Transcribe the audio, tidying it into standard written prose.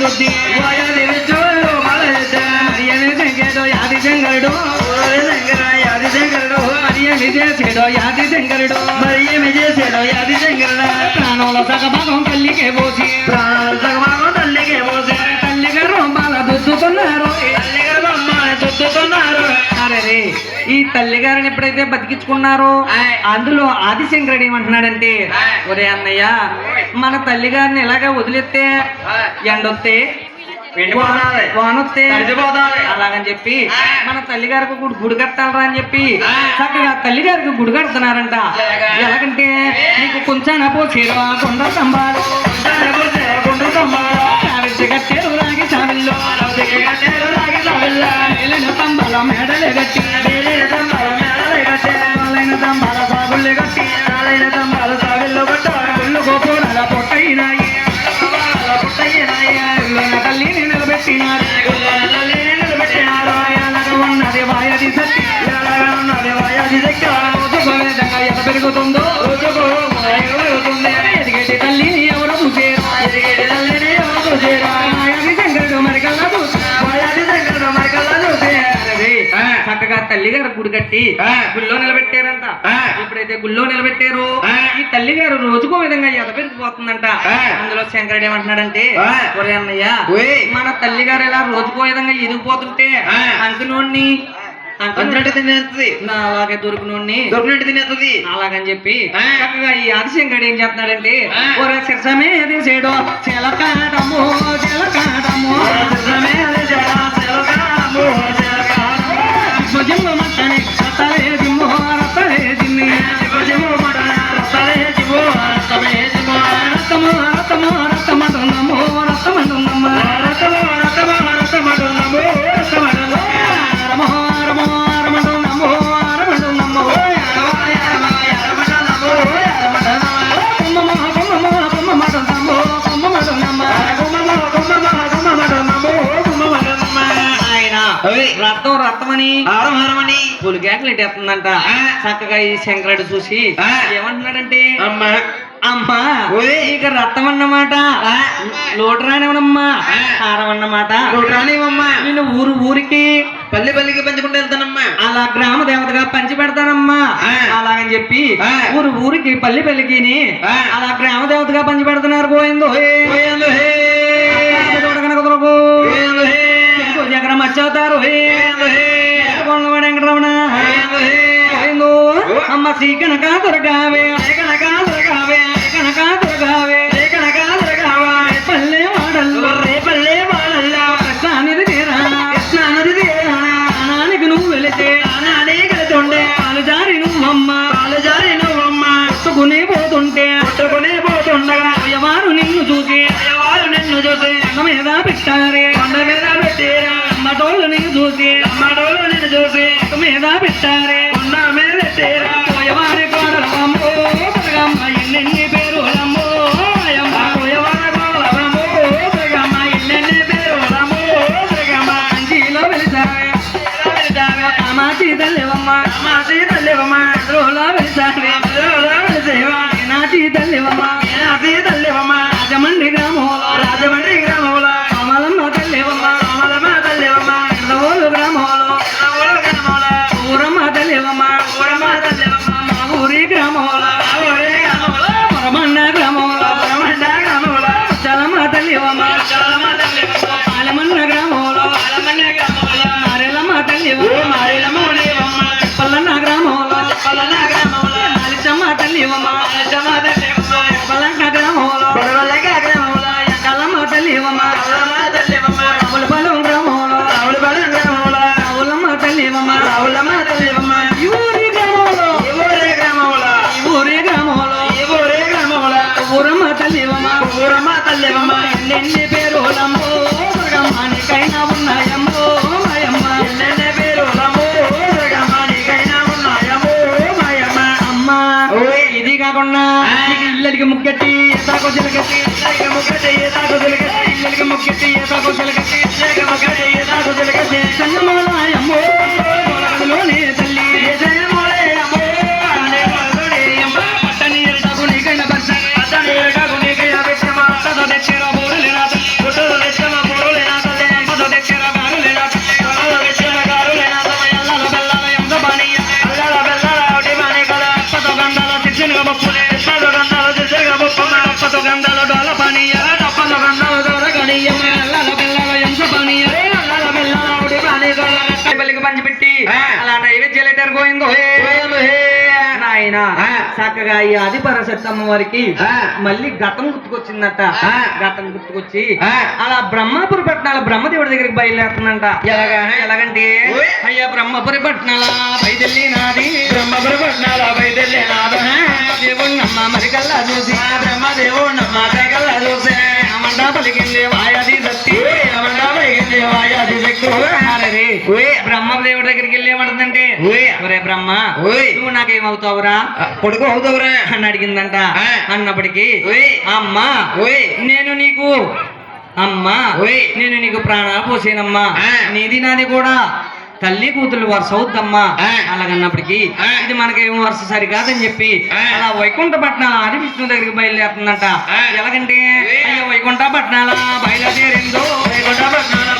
చుద్ది యాది శంకరుడు యాది శంకరుడు ప్రాణంలో సగభాగం తల్లికే పోసి తల్లిగారు బాల దుద్దుతున్నారు అరే ఈ తల్లిగారిని ఎప్పుడైతే బతికించుకున్నారో అందులో ఆదిశంకరుడు ఏమంటున్నాడంటే ఒరే అన్నయ్య మన తల్లిగారిని ఎలాగ వదిలేస్తే ఎండొస్తే వానొస్తే అలాగని చెప్పి మన తల్లిగారికి గుడి కట్టాలరా అని చెప్పి చక్కగా తల్లిగారికి గుడి కడుతున్నారంట. ఎలాగంటే నీకు కొంచెం పోసేరు కొండ స్తంభాలు కట్టేరు రాగి చావిల్లో స్తంభాల మేడలే కట్టి స్తంభాల సాగుళ్ళే కట్టి సాగుల్లో కట్ట గుళ్ళు గోపురాల పొట్టయినాయి తల్లిని నిలబెట్టినారు ఉన్నది వాయది శక్తి రోజుకోలేదంగా ఎంత పెరుగుతుందో ఎదిగేటి తల్లిని ఎవరు చూసేరు శంకరుడు మరికల్లా చక్కగా తల్లిగారు గుడి కట్టి గుళ్ళో నిలబెట్టారంట. ఎప్పుడైతే గుళ్ళో నిలబెట్టారో ఈ తల్లిగారు రోజుకో విధంగా ఎదపెరిగిపోతుందంట. అందులో శంకరుడు ఏమంటున్నాడంటే ఒరే అన్నయ్య మన తల్లిగారు ఇలా రోజుకో విధంగా ఎదిగిపోతుంటే అంకునోడిని అలాగే దొరికినట్టు తినేస్తుంది అలాగని చెప్పి చక్కగా ఈ ఆదిశంకరుడు ఏం చేస్తున్నాడంటే ఒరే శిరసమే అది చేయడో చిలకాటము భుజము మట్టని రతలే జిమ్మో రతలే జిమ్మి భుజము మట్టని రతలే జిమ్మో రతలే జిమ్మో రతమడున్నమో రతమడున్నమ్మ రతమడున్నమో రథమని పులికేకలు ఎట్టేస్తుందంట. చక్కగా ఈ శంకరుడు చూసి ఏమంటున్నాడంటే అమ్మా ఇక రథం అన్నమాట లోటు రానివనమ్మా హారం అన్నమాట నేను ఊరికి పల్లికి పంచుకుంటూ వెళ్తానమ్మా అలా గ్రామ దేవతగా పంచి పెడతానమ్మా అలాగని చెప్పి ఊరికి పల్లికి అలా గ్రామ దేవతగా పంచి పెడుతున్నారు. పోయిందో జగరం వచ్చవుతారు వెంకటరమణ అమ్మ సీకనకా దొరకావే పల్లె వాడల్లో కృష్ణానికి తీరానికి నువ్వు వెళితే ఉండే పాలు జారి నువ్వమ్మ కొట్టుకునే పోతుండగా అయ్యవారు నిన్ను చూసి కొండ మీద పెట్టారే అమ్మటోళ్ళు నిన్ను చూసి కొండ మీద పెట్టారే కొండ మీద పెట్టారా పోయవారి కోడలమ్మో బతుకమ్మ ఎన్నెన్ని పేరులమ్మో పోయవారి కోడలమ్మో బతుకమ్మ ఎన్నెన్ని పేరులమ్మో బతుకమ్మ కంచిలో వెలిసావే అమాచి తల్లివమ్మ అందులో వెలిసావే నాచి తల్లివమ్మ రాజమండ్రి గ్రామంలో కమలమ్మ తల్లివమ్మ గ్రామంలో ఊరమ్మ తల్లివమ్మ మా ఊరి గ్రామంలో మరమన్న గ్రామంలో చలమ్మ తల్లివమ్మ పాలమన్న గ్రామంలో మారెలమ్మ తల్లివమ్మ పల్లన్న గ్రామంలో మాలిచమ్మ తల్లివమ్మ పల్లన్న గ్రామంలో కలమ్మ తల్లివమ్మ రావులపాలెం గ్రామంలో రావులమ్మ తల్లివమ్మ ఈ ఊరి గ్రామంలో ఊరమ్మ తల్లివమ్మ ఎన్నెన్ని పేరులమ్మో దుర్గమ్మానికైనా ఉన్నాయమ్మో మాయమ్మ ఎన్నెన్ని పేరులమ్మో దుర్గమ్మానికైనా ఉన్నాయమ్మో మాయమ్మ అమ్మ ఇది కాకుండా ఇళ్ళకి ముగ్గట్టి ఏతాకో చిలకట్టి ఇళ్ళకి ముగ్గట్టి ఏతాకో చిలకట్టి సంగమాలయమ్మో లోనే తల్లి పట్టని ఎరటాకు నీకైనా బస్స పట్టని ఎరటాకు నీకైనా తెచ్చమ తెచ్చిన బోరలేనా అలా నైవేద్యాలు ఎట్టారు గోయిందో నాయన చక్కగా ఈ ఆదిపరాశక్తమ్మ వారికి మళ్ళీ గతం గుర్తుకొచ్చిందట గతం గుర్తుకొచ్చి అలా బ్రహ్మపురి పట్టణాల బ్రహ్మదేవుడి దగ్గరికి బయలుదేరుతుందంట ఎలాగంటే అయ్యా బ్రహ్మపురి పట్టణాల బయలుదేరినాది బ్రహ్మపురి పట్టణాల బయలుదేరినాది దేవుణ్ణమ్మ మరికల్లా చూసి బ్రహ్మదేవుణ్ణమ్మ మరికల్లా చూసి అమండా పలికింది వాయాది శక్తి అమండా పలికింది వాయాది శక్తి బ్రహ్మదేవుడి దగ్గరికి వెళ్ళి ఏమంటుందంటే ఒరే బ్రహ్మ నువ్వు నాకేమవుతావురా కొడుకు అవుతావురా అని అడిగిందంట అన్నప్పటికీ అమ్మా నేను నీకు అమ్మా నేను నీకు ప్రాణాలు పోసేనమ్మా నీది నాది కూడా తల్లి కూతురు వరుస అవుద్దమ్మా అలాగన్నప్పటికీ ఇది మనకేమో వరుస సరికాదని చెప్పి అలా వైకుంఠ పట్నాల ఆది విష్ణు దగ్గరికి బయలుదేరుతుందంట ఎలాగంటే అయ్యో వైకుంఠ పట్నాల బయలుదేరిందో వైకుంఠ పట్నాల